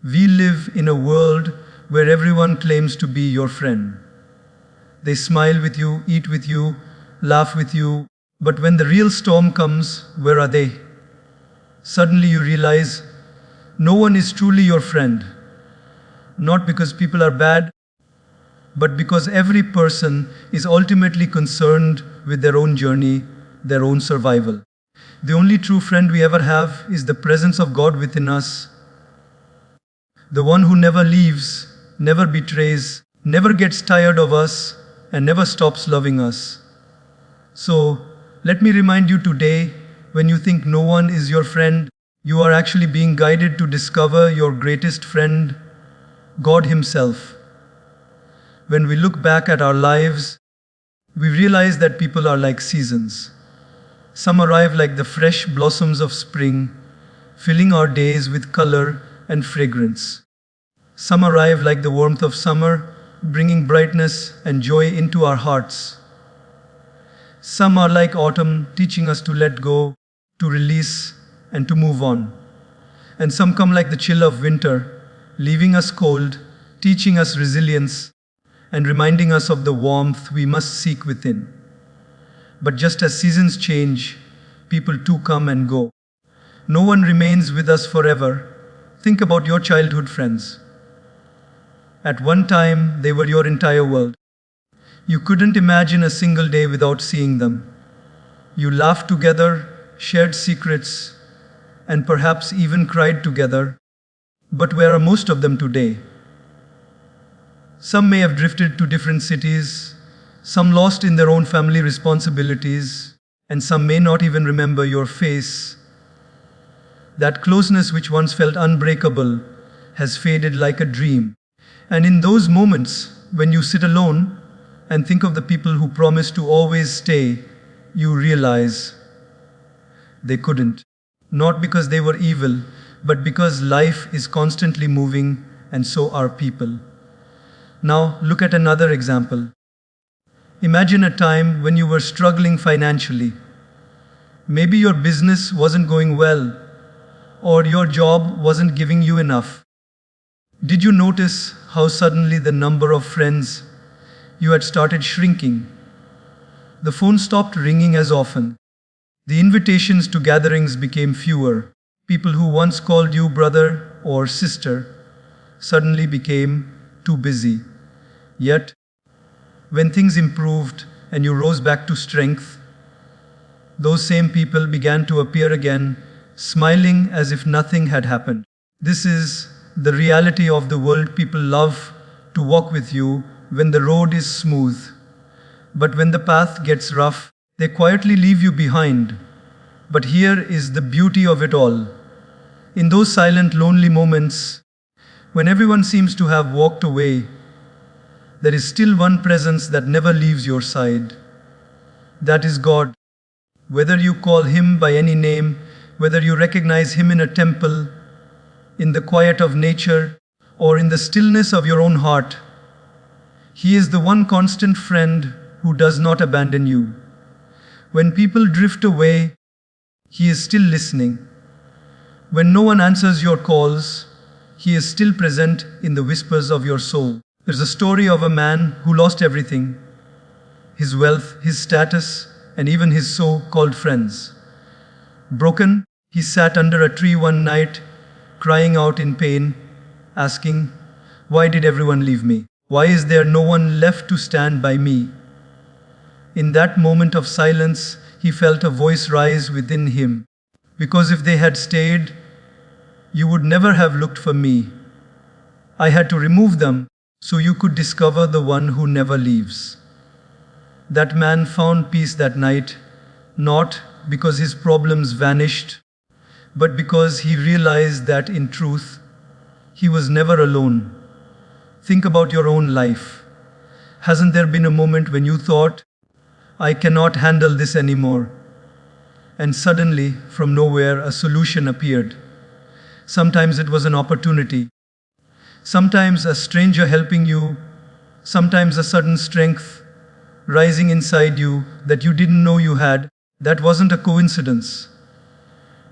We live in a world where everyone claims to be your friend. They smile with you, eat with you, laugh with you, but when the real storm comes, where are they? Suddenly you realize no one is truly your friend. Not because people are bad, but because every person is ultimately concerned with their own journey, their own survival. The only true friend we ever have is the presence of God within us, the one who never leaves, never betrays, never gets tired of us, and never stops loving us. So, let me remind you today, when you think no one is your friend, you are actually being guided to discover your greatest friend, God Himself. When we look back at our lives, we realize that people are like seasons. Some arrive like the fresh blossoms of spring, filling our days with color and fragrance. Some arrive like the warmth of summer, bringing brightness and joy into our hearts. Some are like autumn, teaching us to let go, to release, and to move on. And some come like the chill of winter, leaving us cold, teaching us resilience, and reminding us of the warmth we must seek within. But just as seasons change, people too come and go. No one remains with us forever. Think about your childhood friends. At one time, they were your entire world. You couldn't imagine a single day without seeing them. You laughed together, shared secrets, and perhaps even cried together. But where are most of them today? Some may have drifted to different cities, some lost in their own family responsibilities, and some may not even remember your face. That closeness which once felt unbreakable has faded like a dream. And in those moments, when you sit alone and think of the people who promised to always stay, you realize they couldn't. Not because they were evil, but because life is constantly moving, and so are people. Now, look at another example. Imagine a time when you were struggling financially. Maybe your business wasn't going well, or your job wasn't giving you enough. Did you notice how suddenly the number of friends you had started shrinking? The phone stopped ringing as often. The invitations to gatherings became fewer. People who once called you brother or sister suddenly became too busy. Yet, when things improved and you rose back to strength, those same people began to appear again, smiling as if nothing had happened. This is the reality of the world. People love to walk with you when the road is smooth. But when the path gets rough, they quietly leave you behind. But here is the beauty of it all. In those silent, lonely moments, when everyone seems to have walked away, there is still one presence that never leaves your side. That is God. Whether you call Him by any name, whether you recognize Him in a temple, in the quiet of nature, or in the stillness of your own heart, He is the one constant friend who does not abandon you. When people drift away, He is still listening. When no one answers your calls, He is still present in the whispers of your soul. There's a story of a man who lost everything: his wealth, his status, and even his so-called friends. Broken, he sat under a tree one night, crying out in pain, asking, "Why did everyone leave me? Why is there no one left to stand by me?" In that moment of silence, he felt a voice rise within him. "Because if they had stayed, you would never have looked for me. I had to remove them so you could discover the one who never leaves." That man found peace that night, not because his problems vanished, but because he realized that in truth, he was never alone. Think about your own life. Hasn't there been a moment when you thought, "I cannot handle this anymore"? And suddenly, from nowhere, a solution appeared. Sometimes it was an opportunity. Sometimes a stranger helping you. Sometimes a sudden strength rising inside you that you didn't know you had. That wasn't a coincidence.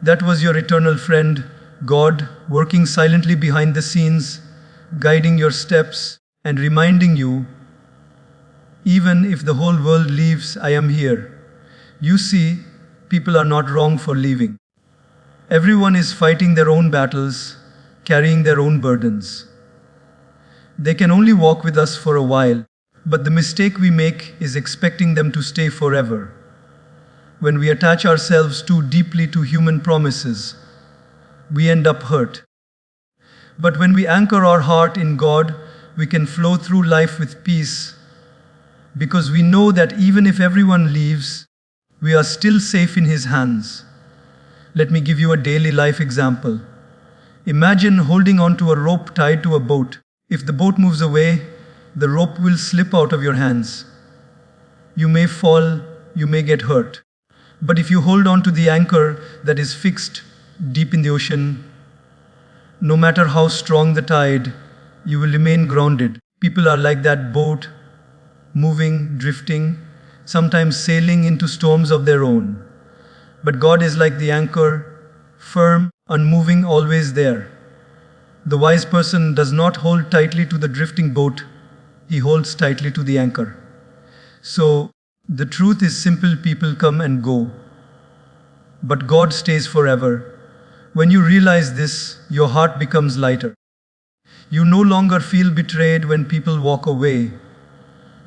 That was your eternal friend God working silently behind the scenes, guiding your steps and reminding you, even if the whole world leaves, I am here. You see, people are not wrong for leaving. Everyone is fighting their own battles, carrying their own burdens. They can only walk with us for a while, but the mistake we make is expecting them to stay forever. When we attach ourselves too deeply to human promises, we end up hurt. But when we anchor our heart in God, we can flow through life with peace, because we know that even if everyone leaves, we are still safe in His hands. Let me give you a daily life example. Imagine holding onto a rope tied to a boat. If the boat moves away, the rope will slip out of your hands. You may fall, you may get hurt. But if you hold on to the anchor that is fixed deep in the ocean, no matter how strong the tide, you will remain grounded. People are like that boat, moving, drifting, sometimes sailing into storms of their own. But God is like the anchor, firm, unmoving, always there. The wise person does not hold tightly to the drifting boat, he holds tightly to the anchor. So, the truth is simple: people come and go, but God stays forever. When you realize this, your heart becomes lighter. You no longer feel betrayed when people walk away,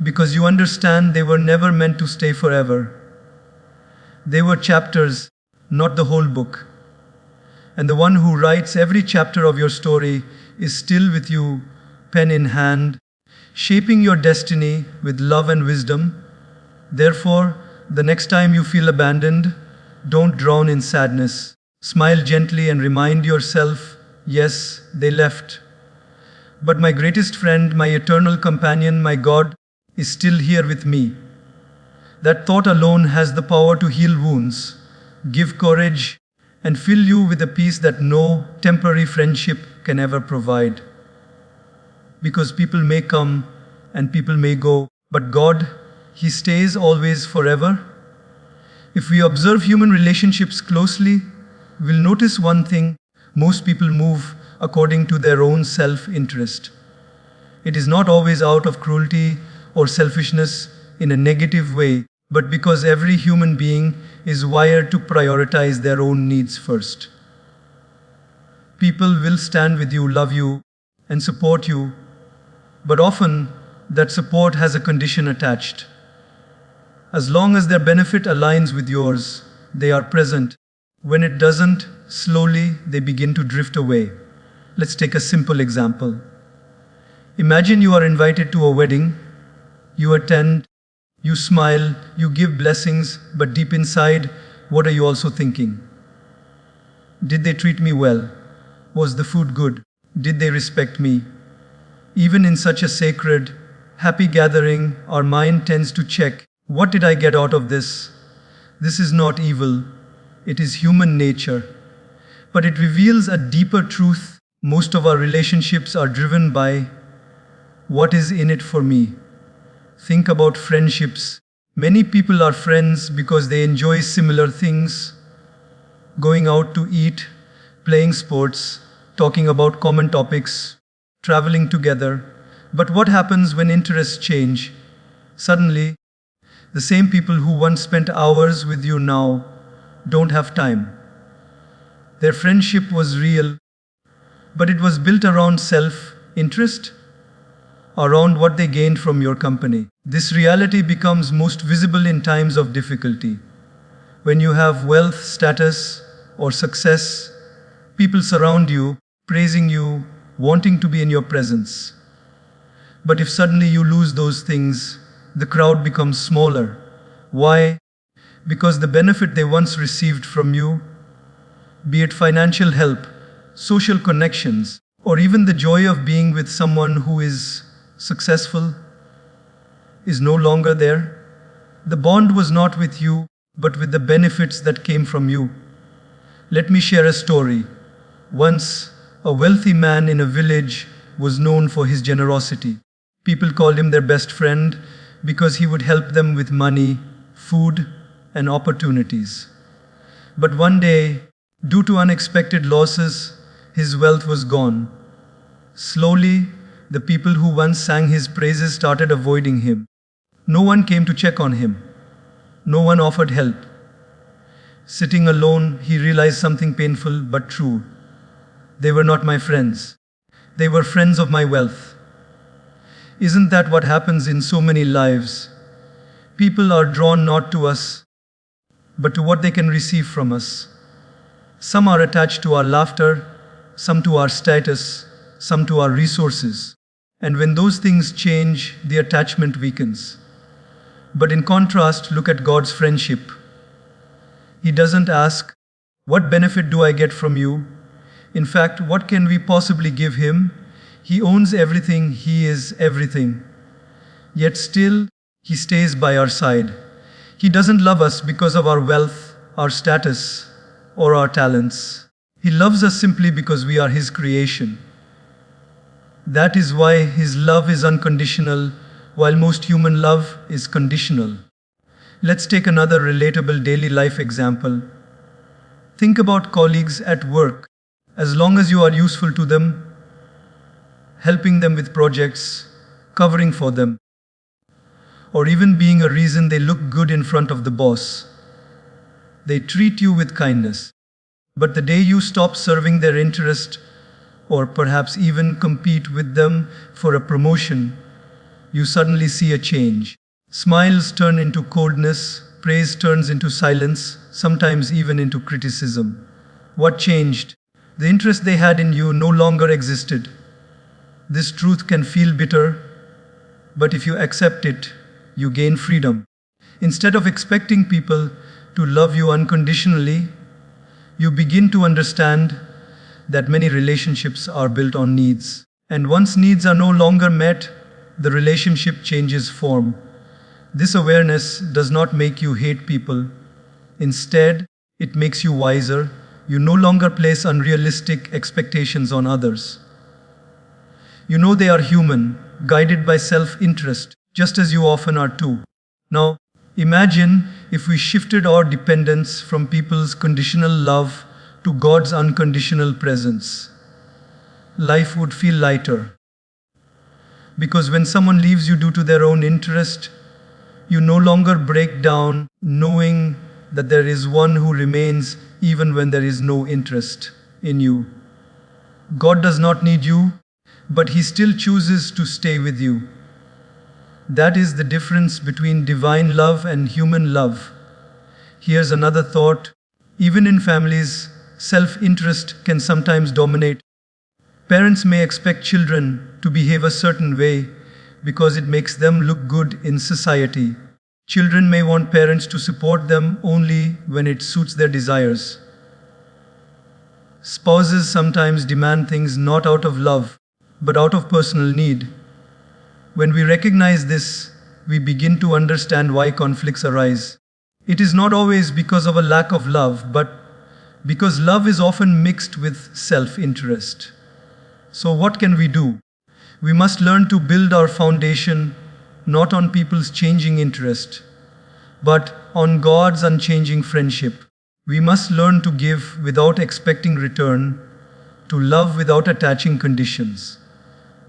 because you understand they were never meant to stay forever. They were chapters, not the whole book. And the one who writes every chapter of your story is still with you, pen in hand, shaping your destiny with love and wisdom. Therefore, the next time you feel abandoned, don't drown in sadness. Smile gently and remind yourself, yes, they left. But my greatest friend, my eternal companion, my God, is still here with me. That thought alone has the power to heal wounds, give courage, and fill you with a peace that no temporary friendship can ever provide. Because people may come and people may go, but God, He stays always forever. If we observe human relationships closely, we'll notice one thing: most people move according to their own self-interest. It is not always out of cruelty or selfishness in a negative way, but because every human being is wired to prioritize their own needs first. People will stand with you, love you, and support you, but often that support has a condition attached. As long as their benefit aligns with yours, they are present. When it doesn't, slowly they begin to drift away. Let's take a simple example. Imagine you are invited to a wedding. You attend, you smile, you give blessings, but deep inside, what are you also thinking? Did they treat me well? Was the food good? Did they respect me? Even in such a sacred, happy gathering, our mind tends to check, what did I get out of this? This is not evil, it is human nature. But it reveals a deeper truth. Most of our relationships are driven by, what is in it for me? Think about friendships. Many people are friends because they enjoy similar things: going out to eat, playing sports, talking about common topics, traveling together. But what happens when interests change? Suddenly, the same people who once spent hours with you now don't have time. Their friendship was real, but it was built around self-interest, around what they gained from your company. This reality becomes most visible in times of difficulty. When you have wealth, status, or success, people surround you, praising you, wanting to be in your presence. But if suddenly you lose those things, the crowd becomes smaller. Why? Because the benefit they once received from you, be it financial help, social connections, or even the joy of being with someone who is successful, is no longer there. The bond was not with you, but with the benefits that came from you. Let me share a story. Once, a wealthy man in a village was known for his generosity. People called him their best friend because he would help them with money, food, and opportunities. But one day, due to unexpected losses, His wealth was gone. Slowly, the people who once sang his praises started avoiding him. No one came to check on him. No one offered help. Sitting alone, he realized something painful but true. They were not my friends. They were friends of my wealth. Isn't that what happens in so many lives? People are drawn not to us, but to what they can receive from us. Some are attached to our laughter, some to our status, some to our resources. And when those things change, the attachment weakens. But in contrast, look at God's friendship. He doesn't ask, "What benefit do I get from you?" In fact, what can we possibly give him? He owns everything, he is everything. Yet still, he stays by our side. He doesn't love us because of our wealth, our status, or our talents. He loves us simply because we are his creation. That is why his love is unconditional, while most human love is conditional. Let's take another relatable daily life example. Think about colleagues at work. As long as you are useful to them, helping them with projects, covering for them, or even being a reason they look good in front of the boss, they treat you with kindness. But the day you stop serving their interest, or perhaps even compete with them for a promotion, you suddenly see a change. Smiles turn into coldness, praise turns into silence, sometimes even into criticism. What changed? The interest they had in you no longer existed. This truth can feel bitter, but if you accept it, you gain freedom. Instead of expecting people to love you unconditionally, you begin to understand that many relationships are built on needs. And once needs are no longer met, the relationship changes form. This awareness does not make you hate people. Instead, it makes you wiser. You no longer place unrealistic expectations on others. You know they are human, guided by self-interest, just as you often are too. Now, imagine if we shifted our dependence from people's conditional love to God's unconditional presence. Life would feel lighter. Because when someone leaves you due to their own interest, you no longer break down knowing that there is one who remains even when there is no interest in you. God does not need you, but he still chooses to stay with you. That is the difference between divine love and human love. Here's another thought. Even in families, self-interest can sometimes dominate. Parents may expect children to behave a certain way because it makes them look good in society. Children may want parents to support them only when it suits their desires. Spouses sometimes demand things not out of love, but out of personal need. When we recognize this, we begin to understand why conflicts arise. It is not always because of a lack of love, but because love is often mixed with self-interest. So what can we do? We must learn to build our foundation not on people's changing interest, but on God's unchanging friendship. We must learn to give without expecting return, to love without attaching conditions.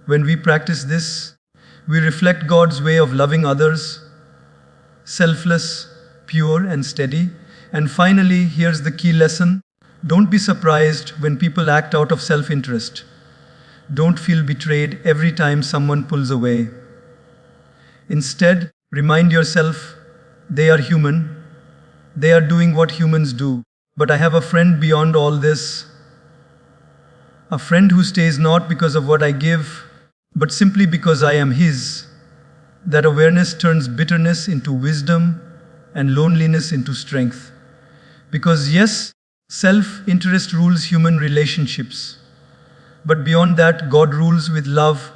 When we practice this, we reflect God's way of loving others, selfless, pure, and steady. And finally, here's the key lesson. Don't be surprised when people act out of self-interest. Don't feel betrayed every time someone pulls away. Instead, remind yourself, they are human. They are doing what humans do. But I have a friend beyond all this. A friend who stays not because of what I give, but simply because I am his. That awareness turns bitterness into wisdom and loneliness into strength. Because yes, self-interest rules human relationships. But beyond that, God rules with love,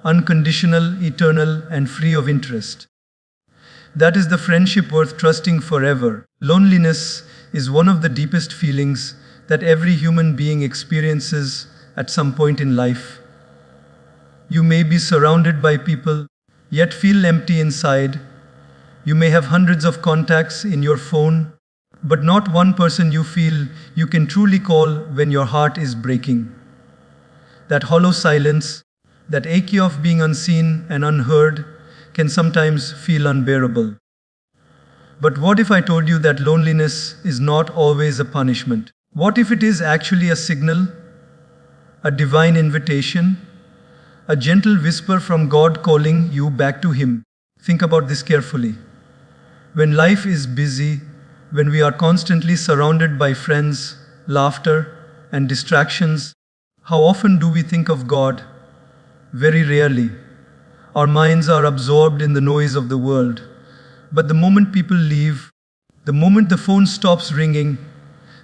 unconditional, eternal, and free of interest. That is the friendship worth trusting forever. Loneliness is one of the deepest feelings that every human being experiences at some point in life. You may be surrounded by people, yet feel empty inside. You may have hundreds of contacts in your phone, but not one person you feel you can truly call when your heart is breaking. That hollow silence, that ache of being unseen and unheard, can sometimes feel unbearable. But what if I told you that loneliness is not always a punishment? What if it is actually a signal, a divine invitation, a gentle whisper from God calling you back to Him? Think about this carefully. When life is busy, when we are constantly surrounded by friends, laughter, and distractions, how often do we think of God? Very rarely. Our minds are absorbed in the noise of the world. But the moment people leave, the moment the phone stops ringing,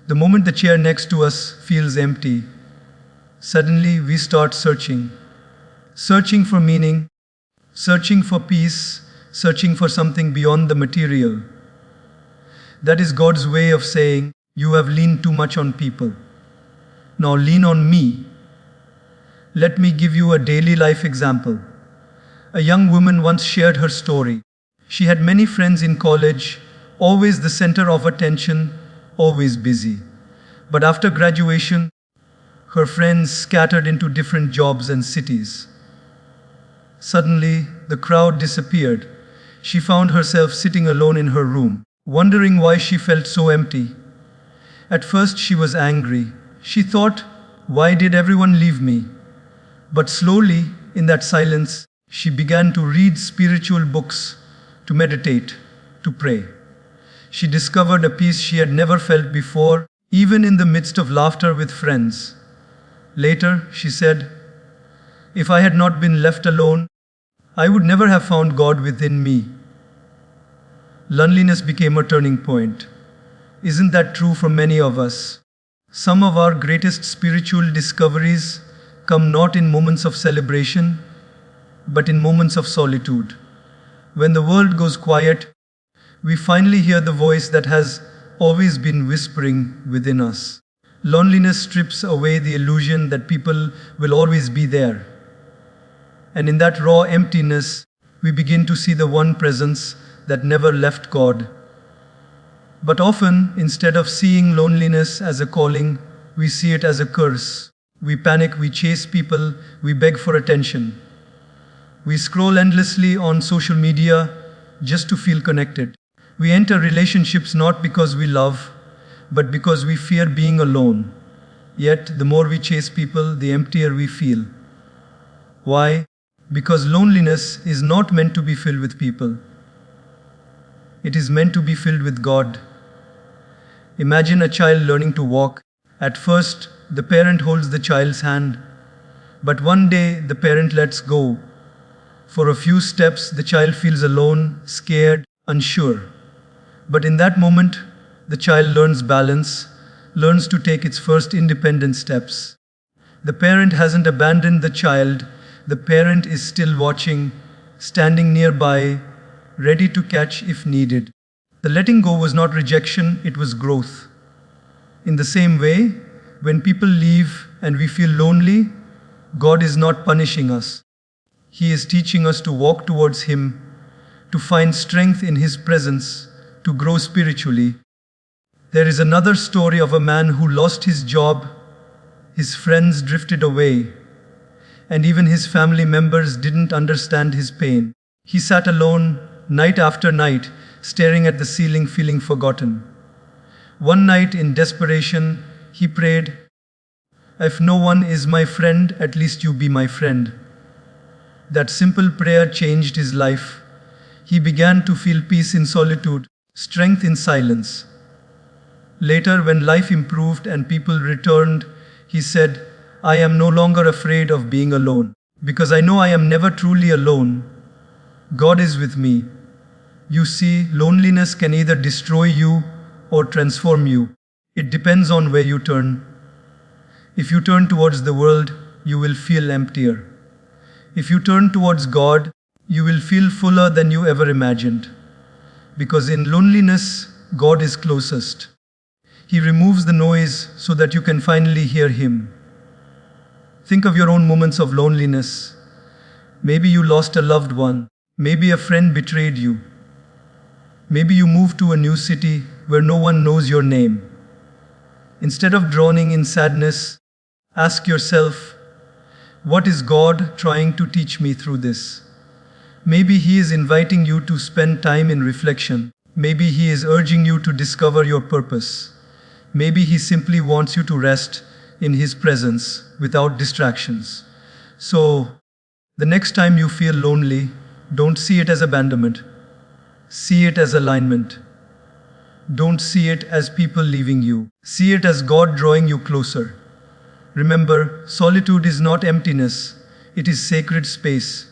the moment the chair next to us feels empty, suddenly we start searching. Searching for meaning, searching for peace, searching for something beyond the material. That is God's way of saying, you have leaned too much on people. Now lean on me. Let me give you a daily life example. A young woman once shared her story. She had many friends in college, always the center of attention, always busy. But after graduation, her friends scattered into different jobs and cities. Suddenly, the crowd disappeared. She found herself sitting alone in her room, wondering why she felt so empty. At first, she was angry. She thought, why did everyone leave me? But slowly, in that silence, she began to read spiritual books, to meditate, to pray. She discovered a peace she had never felt before, even in the midst of laughter with friends. Later, she said, if I had not been left alone, I would never have found God within me. Loneliness became a turning point. Isn't that true for many of us? Some of our greatest spiritual discoveries come not in moments of celebration, but in moments of solitude. When the world goes quiet, we finally hear the voice that has always been whispering within us. Loneliness strips away the illusion that people will always be there. And in that raw emptiness, we begin to see the one presence that never left God. But often, instead of seeing loneliness as a calling, we see it as a curse. We panic, we chase people, we beg for attention. We scroll endlessly on social media just to feel connected. We enter relationships not because we love, but because we fear being alone. Yet, the more we chase people, the emptier we feel. Why? Because loneliness is not meant to be filled with people. It is meant to be filled with God. Imagine a child learning to walk. At first, the parent holds the child's hand. But one day, the parent lets go. For a few steps, the child feels alone, scared, unsure. But in that moment, the child learns balance, learns to take its first independent steps. The parent hasn't abandoned the child. The parent is still watching, standing nearby, ready to catch if needed. The letting go was not rejection, it was growth. In the same way, when people leave and we feel lonely, God is not punishing us. He is teaching us to walk towards Him, to find strength in His presence, to grow spiritually. There is another story of a man who lost his job. His friends drifted away, and even his family members didn't understand his pain. He sat alone, night after night, staring at the ceiling, feeling forgotten. One night, in desperation, he prayed, if no one is my friend, at least you be my friend. That simple prayer changed his life. He began to feel peace in solitude, strength in silence. Later, when life improved and people returned, he said, I am no longer afraid of being alone, because I know I am never truly alone. God is with me. You see, loneliness can either destroy you or transform you. It depends on where you turn. If you turn towards the world, you will feel emptier. If you turn towards God, you will feel fuller than you ever imagined. Because in loneliness, God is closest. He removes the noise so that you can finally hear Him. Think of your own moments of loneliness. Maybe you lost a loved one. Maybe a friend betrayed you. Maybe you moved to a new city where no one knows your name. Instead of drowning in sadness, ask yourself, what is God trying to teach me through this? Maybe He is inviting you to spend time in reflection. Maybe He is urging you to discover your purpose. Maybe He simply wants you to rest in His presence without distractions. So, the next time you feel lonely, don't see it as abandonment. See it as alignment. Don't see it as people leaving you. See it as God drawing you closer. Remember, solitude is not emptiness, it is sacred space.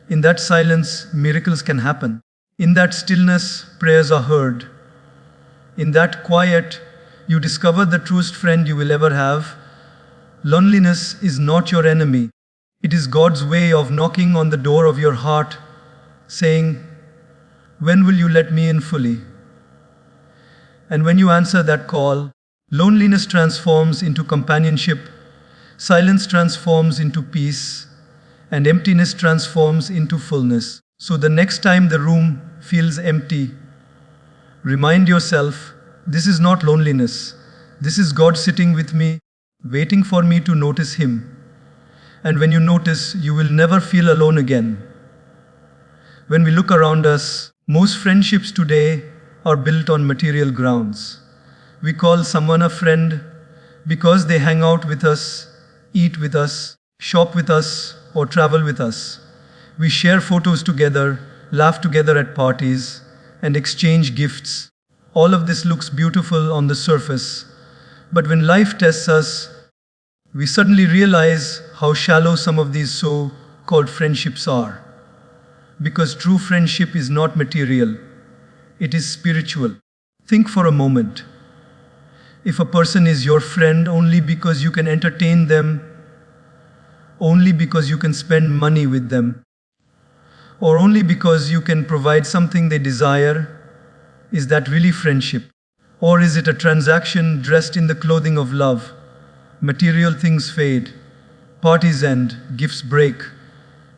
In that silence, miracles can happen. In that stillness, prayers are heard. In that quiet, you discover the truest friend you will ever have. Loneliness is not your enemy. It is God's way of knocking on the door of your heart, saying, "When will you let me in fully?" And when you answer that call, loneliness transforms into companionship, silence transforms into peace, and emptiness transforms into fullness. So the next time the room feels empty, remind yourself, this is not loneliness. This is God sitting with me, waiting for me to notice Him. And when you notice, you will never feel alone again. When we look around us, most friendships today are built on material grounds. We call someone a friend because they hang out with us, eat with us, shop with us, or travel with us. We share photos together, laugh together at parties, and exchange gifts. All of this looks beautiful on the surface, but when life tests us, we suddenly realize how shallow some of these so-called friendships are. Because true friendship is not material, it is spiritual. Think for a moment. If a person is your friend only because you can entertain them, only because you can spend money with them, or only because you can provide something they desire, is that really friendship? Or is it a transaction dressed in the clothing of love? Material things fade, parties end, gifts break,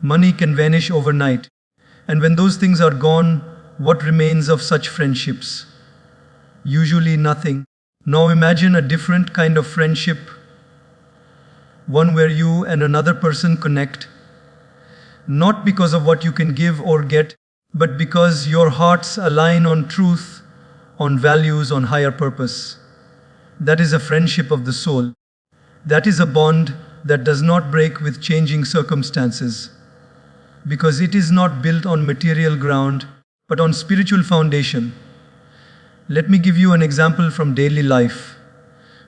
money can vanish overnight. And when those things are gone, what remains of such friendships? Usually nothing. Now imagine a different kind of friendship, one where you and another person connect, not because of what you can give or get, but because your hearts align on truth, on values, on higher purpose. That is a friendship of the soul. That is a bond that does not break with changing circumstances, because it is not built on material ground, but on spiritual foundation. Let me give you an example from daily life.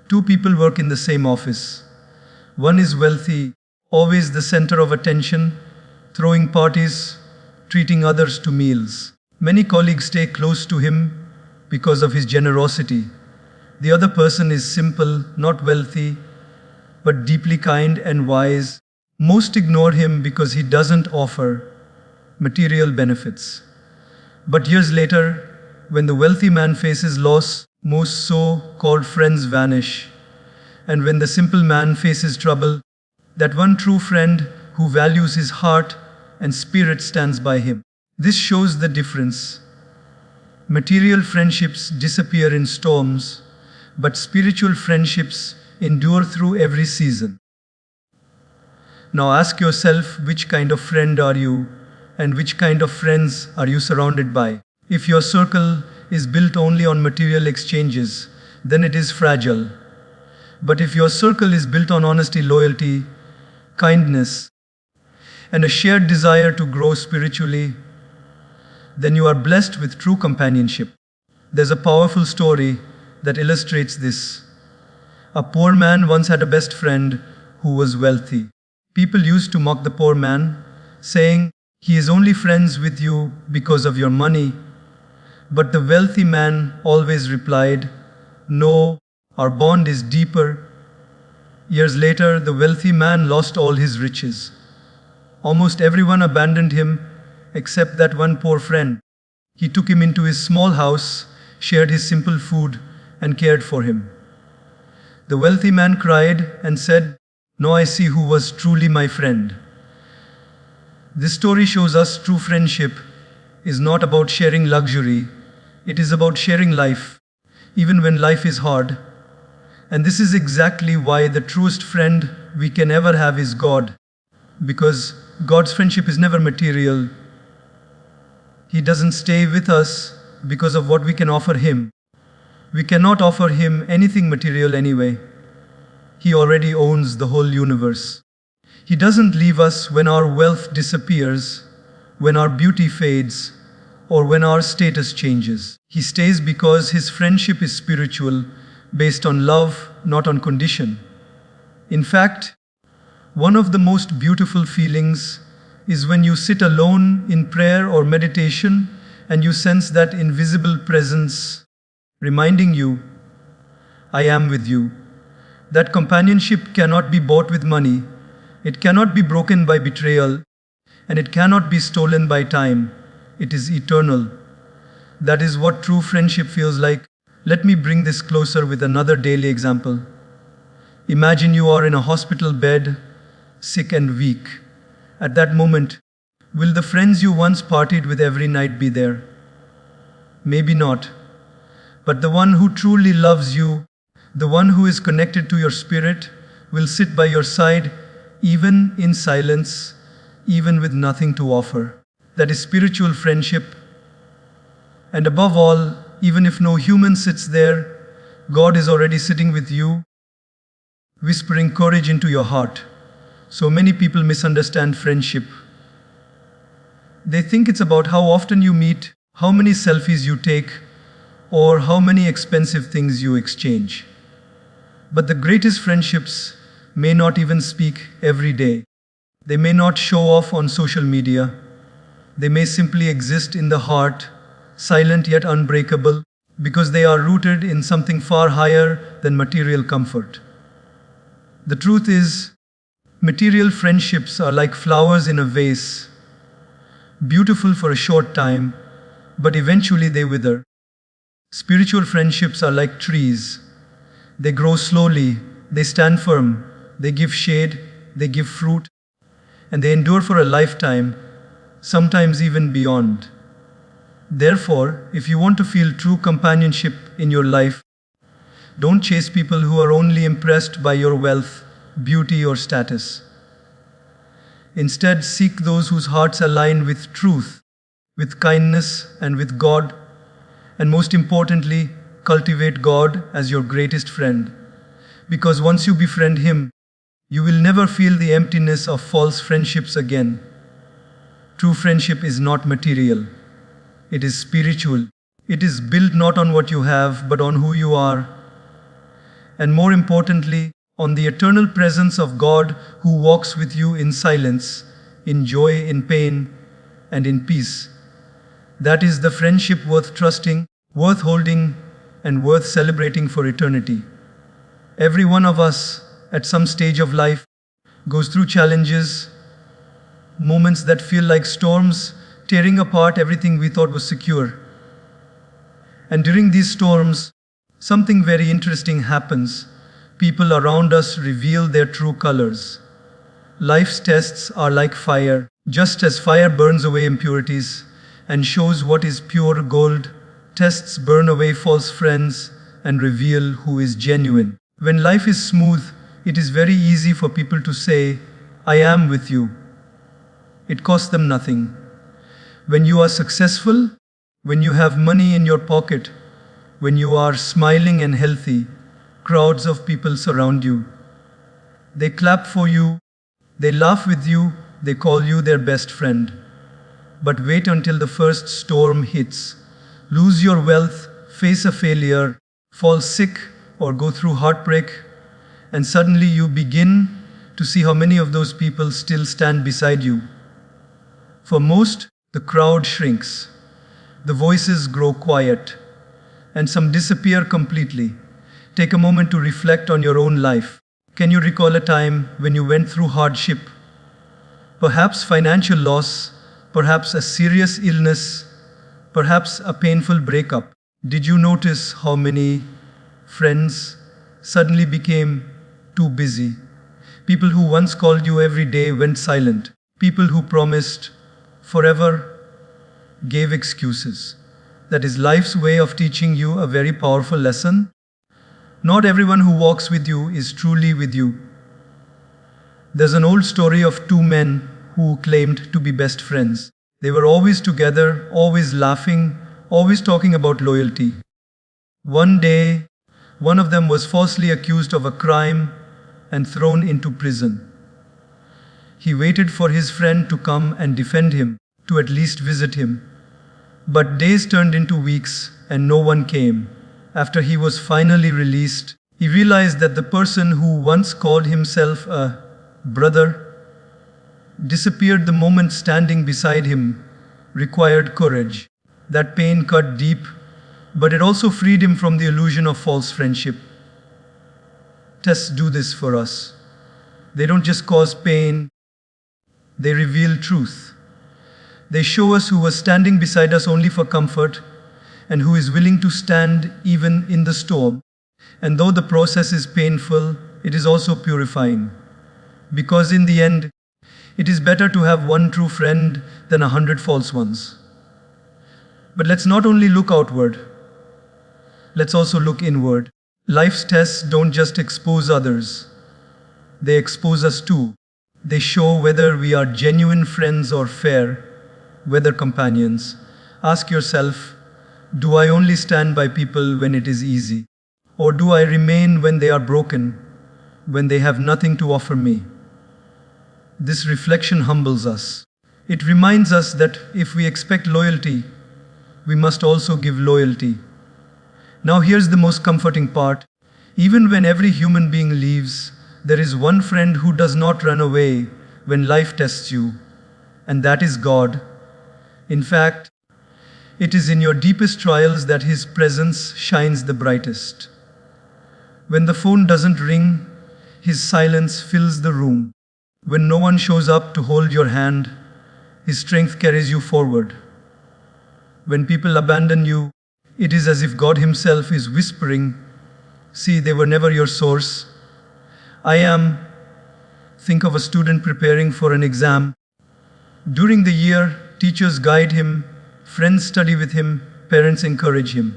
Two people work in the same office. One is wealthy, always the center of attention, throwing parties, treating others to meals. Many colleagues stay close to him because of his generosity. The other person is simple, not wealthy, but deeply kind and wise. Most ignore him because he doesn't offer material benefits. But years later, when the wealthy man faces loss, most so-called friends vanish. And when the simple man faces trouble, that one true friend who values his heart and spirit stands by him. This shows the difference. Material friendships disappear in storms, but spiritual friendships endure through every season. Now ask yourself, which kind of friend are you, and which kind of friends are you surrounded by? If your circle is built only on material exchanges, then it is fragile. But if your circle is built on honesty, loyalty, kindness, and a shared desire to grow spiritually, then you are blessed with true companionship. There's a powerful story that illustrates this. A poor man once had a best friend who was wealthy. People used to mock the poor man, saying, "He is only friends with you because of your money." But the wealthy man always replied, "No, our bond is deeper." Years later, the wealthy man lost all his riches. Almost everyone abandoned him except that one poor friend. He took him into his small house, shared his simple food, and cared for him. The wealthy man cried and said, "Now I see who was truly my friend." This story shows us true friendship is not about sharing luxury, it is about sharing life. even when life is hard. And this is exactly why the truest friend we can ever have is God. Because God's friendship is never material. He doesn't stay with us because of what we can offer Him. We cannot offer Him anything material anyway. He already owns the whole universe. He doesn't leave us when our wealth disappears, when our beauty fades, or when our status changes. He stays because His friendship is spiritual, based on love, not on condition. In fact, one of the most beautiful feelings is when you sit alone in prayer or meditation and you sense that invisible presence reminding you, I am with you. That companionship cannot be bought with money, it cannot be broken by betrayal, and it cannot be stolen by time. It is eternal. That is what true friendship feels like. Let me bring this closer with another daily example. Imagine you are in a hospital bed, sick and weak. At that moment, will the friends you once partied with every night be there? Maybe not. But the one who truly loves you, the one who is connected to your spirit, will sit by your side, even in silence, even with nothing to offer. That is spiritual friendship. And above all, even if no human sits there, God is already sitting with you, whispering courage into your heart. So many people misunderstand friendship. They think it's about how often you meet, how many selfies you take, or how many expensive things you exchange. But the greatest friendships may not even speak every day. They may not show off on social media. They may simply exist in the heart, silent yet unbreakable, because they are rooted in something far higher than material comfort. The truth is, material friendships are like flowers in a vase, beautiful for a short time, but eventually they wither. Spiritual friendships are like trees. They grow slowly, they stand firm, they give shade, they give fruit, and they endure for a lifetime, sometimes even beyond. Therefore, if you want to feel true companionship in your life, don't chase people who are only impressed by your wealth, beauty, or status. Instead, seek those whose hearts align with truth, with kindness, and with God. And most importantly, cultivate God as your greatest friend. Because once you befriend Him, you will never feel the emptiness of false friendships again. True friendship is not material. It is spiritual. It is built not on what you have, but on who you are. And more importantly, on the eternal presence of God who walks with you in silence, in joy, in pain, and in peace. That is the friendship worth trusting, worth holding, and worth celebrating for eternity. Every one of us, at some stage of life, goes through challenges, moments that feel like storms, tearing apart everything we thought was secure. And during these storms, something very interesting happens. People around us reveal their true colors. Life's tests are like fire. Just as fire burns away impurities and shows what is pure gold, tests burn away false friends and reveal who is genuine. When life is smooth, it is very easy for people to say, I am with you. It costs them nothing. When you are successful, when you have money in your pocket, when you are smiling and healthy, crowds of people surround you. They clap for you, they laugh with you, they call you their best friend. But wait until the first storm hits. Lose your wealth, face a failure, fall sick, or go through heartbreak, and suddenly you begin to see how many of those people still stand beside you. For most, the crowd shrinks, the voices grow quiet, and some disappear completely. Take a moment to reflect on your own life. Can you recall a time when you went through hardship? Perhaps financial loss, perhaps a serious illness, perhaps a painful breakup. Did you notice how many friends suddenly became too busy? People who once called you every day went silent. People who promised forever gave excuses. that is life's way of teaching you a very powerful lesson. Not everyone who walks with you is truly with you. There's an old story of two men who claimed to be best friends. They were always together, always laughing, always talking about loyalty. One day, one of them was falsely accused of a crime and thrown into prison. He waited for his friend to come and defend him, to at least visit him. But days turned into weeks and no one came. After he was finally released, he realized that the person who once called himself a brother disappeared the moment standing beside him required courage. That pain cut deep, but it also freed him from the illusion of false friendship. Tests do this for us. They don't just cause pain, they reveal truth. They show us who was standing beside us only for comfort and who is willing to stand even in the storm. And though the process is painful, it is also purifying. Because in the end, it is better to have one true friend than 100 false ones. But let's not only look outward, let's also look inward. Life's tests don't just expose others, they expose us too. They show whether we are genuine friends or fair weather companions. Ask yourself, do I only stand by people when it is easy? Or do I remain when they are broken, when they have nothing to offer me? This reflection humbles us. It reminds us that if we expect loyalty, we must also give loyalty. Now here's the most comforting part. Even when every human being leaves, there is one friend who does not run away when life tests you, and that is God. In fact, it is in your deepest trials that His presence shines the brightest. When the phone doesn't ring, His silence fills the room. When no one shows up to hold your hand, His strength carries you forward. When people abandon you, it is as if God Himself is whispering, "See, they were never your source. I am." Think of a student preparing for an exam. During the year, teachers guide him, friends study with him, parents encourage him.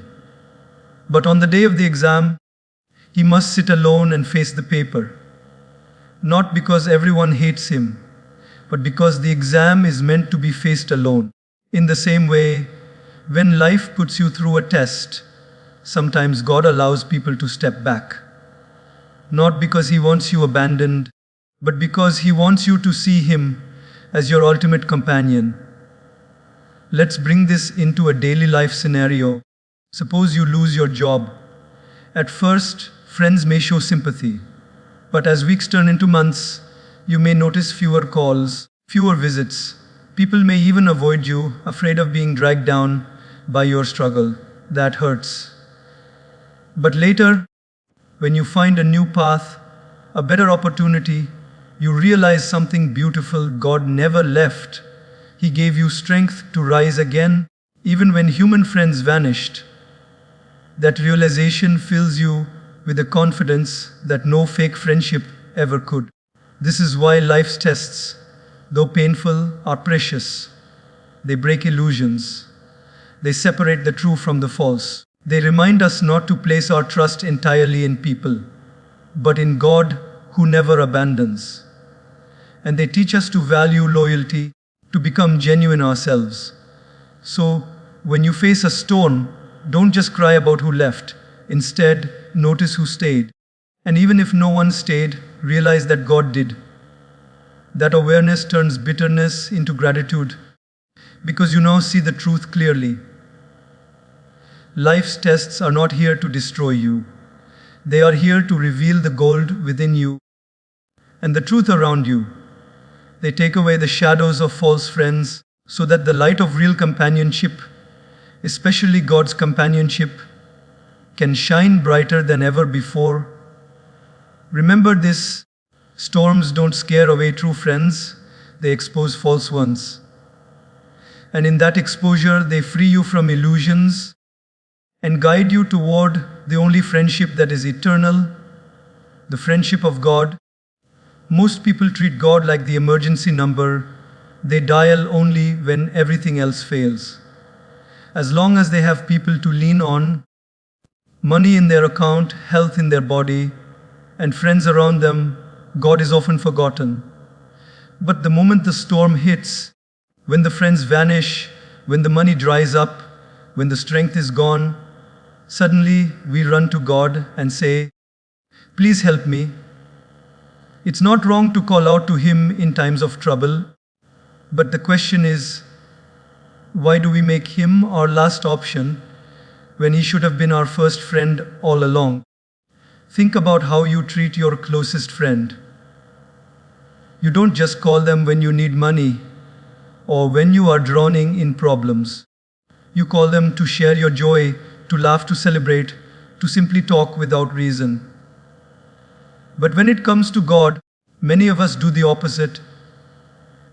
But on the day of the exam, he must sit alone and face the paper. Not because everyone hates him, but because the exam is meant to be faced alone. In the same way, when life puts you through a test, sometimes God allows people to step back. Not because He wants you abandoned, but because He wants you to see Him as your ultimate companion. Let's bring this into a daily life scenario. Suppose you lose your job. At first, friends may show sympathy, but as weeks turn into months, you may notice fewer calls, fewer visits. People may even avoid you, afraid of being dragged down by your struggle. That hurts. But later, when you find a new path, a better opportunity, you realize something beautiful. God never left. He gave you strength to rise again, even when human friends vanished. That realization fills you with a confidence that no fake friendship ever could. This is why life's tests, though painful, are precious. They break illusions. They separate the true from the false. They remind us not to place our trust entirely in people, but in God who never abandons. And they teach us to value loyalty, to become genuine ourselves. So, when you face a storm, don't just cry about who left. Instead, notice who stayed. And even if no one stayed, realize that God did. That awareness turns bitterness into gratitude, because you now see the truth clearly. Life's tests are not here to destroy you. They are here to reveal the gold within you and the truth around you. They take away the shadows of false friends so that the light of real companionship, especially God's companionship, can shine brighter than ever before. Remember this: storms don't scare away true friends, they expose false ones. And in that exposure, they free you from illusions and guide you toward the only friendship that is eternal, the friendship of God. Most people treat God like the emergency number they dial only when everything else fails. As long as they have people to lean on, money in their account, health in their body, and friends around them, God is often forgotten. But the moment the storm hits, when the friends vanish, when the money dries up, when the strength is gone, suddenly we run to God and say, "Please help me." It's not wrong to call out to Him in times of trouble, but the question is, why do we make Him our last option when He should have been our first friend all along? Think about how you treat your closest friend. You don't just call them when you need money or when you are drowning in problems. You call them to share your joy, to laugh, to celebrate, to simply talk without reason. But when it comes to God, many of us do the opposite.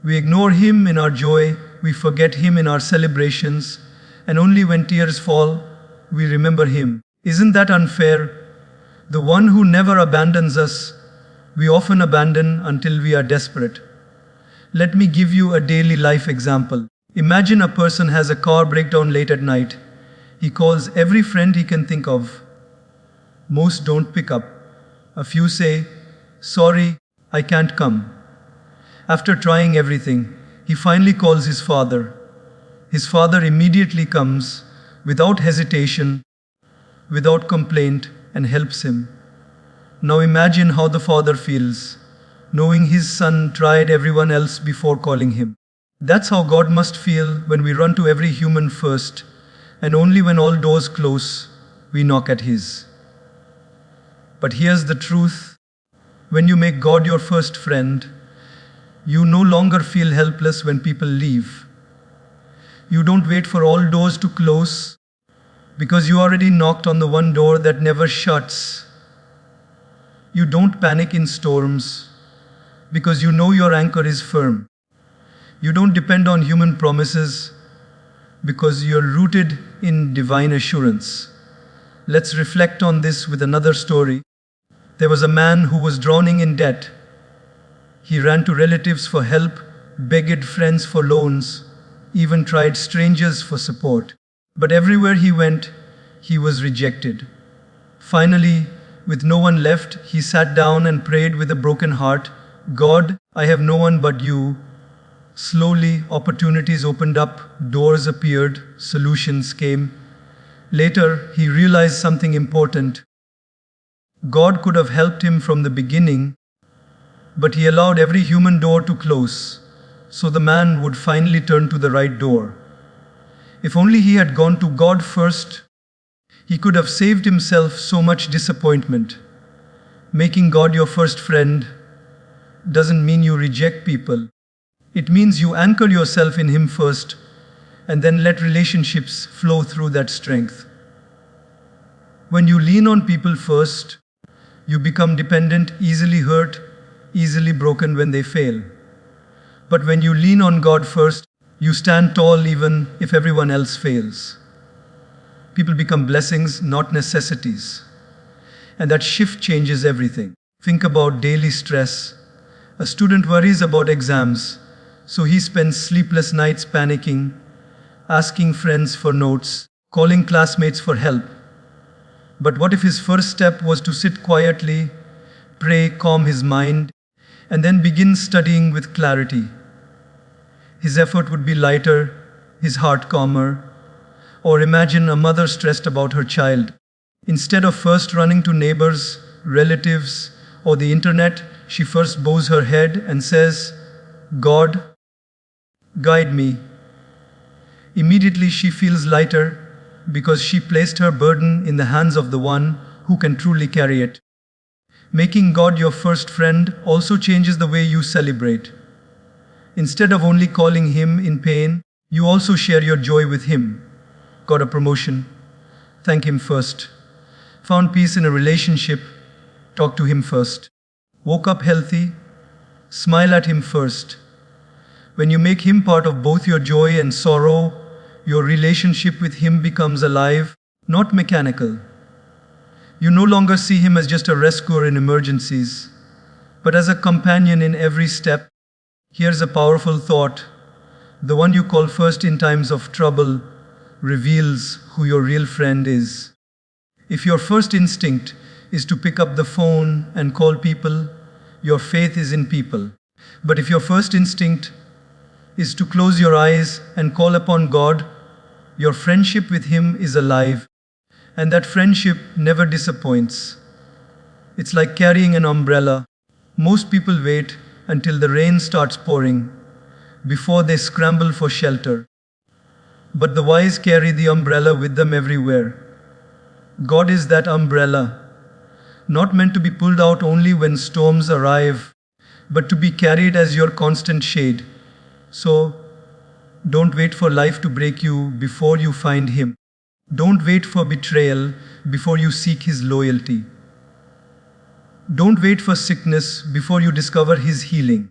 We ignore Him in our joy, we forget Him in our celebrations, and only when tears fall, we remember Him. Isn't that unfair? The one who never abandons us, we often abandon until we are desperate. Let me give you a daily life example. Imagine a person has a car breakdown late at night. He calls every friend he can think of. Most don't pick up. A few say, "Sorry, I can't come." After trying everything, he finally calls his father. His father immediately comes, without hesitation, without complaint, and helps him. Now imagine how the father feels, knowing his son tried everyone else before calling him. That's how God must feel when we run to every human first, and only when all doors close, we knock at His. But here's the truth. When you make God your first friend, you no longer feel helpless when people leave. You don't wait for all doors to close, because you already knocked on the one door that never shuts. You don't panic in storms, because you know your anchor is firm. You don't depend on human promises, because you're rooted in divine assurance. Let's reflect on this with another story. There was a man who was drowning in debt. He ran to relatives for help, begged friends for loans, even tried strangers for support. But everywhere he went, he was rejected. Finally, with no one left, he sat down and prayed with a broken heart, "God, I have no one but you." Slowly, opportunities opened up, doors appeared, solutions came. Later, he realized something important. God could have helped him from the beginning, but He allowed every human door to close, so the man would finally turn to the right door. If only he had gone to God first, he could have saved himself so much disappointment. Making God your first friend doesn't mean you reject people. It means you anchor yourself in Him first, and then let relationships flow through that strength. When you lean on people first, you become dependent, easily hurt, easily broken when they fail. But when you lean on God first, you stand tall even if everyone else fails. People become blessings, not necessities. And that shift changes everything. Think about daily stress. A student worries about exams, so he spends sleepless nights panicking, asking friends for notes, calling classmates for help. But what if his first step was to sit quietly, pray, calm his mind, and then begin studying with clarity? His effort would be lighter, his heart calmer. Or imagine a mother stressed about her child. Instead of first running to neighbors, relatives, or the internet, she first bows her head and says, "God, guide me." Immediately she feels lighter, because she placed her burden in the hands of the one who can truly carry it. Making God your first friend also changes the way you celebrate. Instead of only calling Him in pain, you also share your joy with Him. Got a promotion? Thank Him first. Found peace in a relationship? Talk to Him first. Woke up healthy? Smile at Him first. When you make Him part of both your joy and sorrow, your relationship with Him becomes alive, not mechanical. You no longer see Him as just a rescuer in emergencies, but as a companion in every step. Here's a powerful thought. The one you call first in times of trouble reveals who your real friend is. If your first instinct is to pick up the phone and call people, your faith is in people. But if your first instinct is to close your eyes and call upon God, your friendship with Him is alive. And that friendship never disappoints. It's like carrying an umbrella. Most people wait until the rain starts pouring before they scramble for shelter. But the wise carry the umbrella with them everywhere. God is that umbrella, not meant to be pulled out only when storms arrive, but to be carried as your constant shade. So, don't wait for life to break you before you find Him. Don't wait for betrayal before you seek His loyalty. Don't wait for sickness before you discover His healing.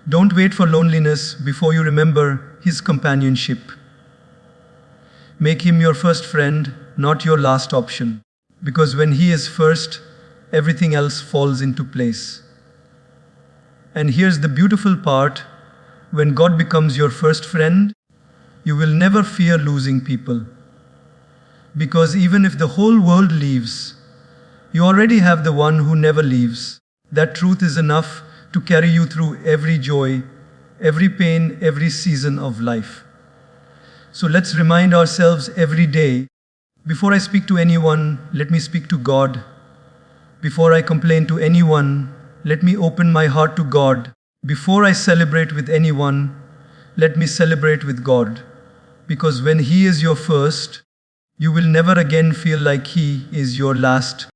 Don't wait for loneliness before you remember His companionship. Make Him your first friend, not your last option. Because when He is first, everything else falls into place. And here's the beautiful part: when God becomes your first friend, you will never fear losing people. Because even if the whole world leaves, you already have the one who never leaves. That truth is enough to carry you through every joy, every pain, every season of life. So let's remind ourselves every day: before I speak to anyone, let me speak to God. Before I complain to anyone, let me open my heart to God. Before I celebrate with anyone, let me celebrate with God. Because when He is your first, you will never again feel like He is your last.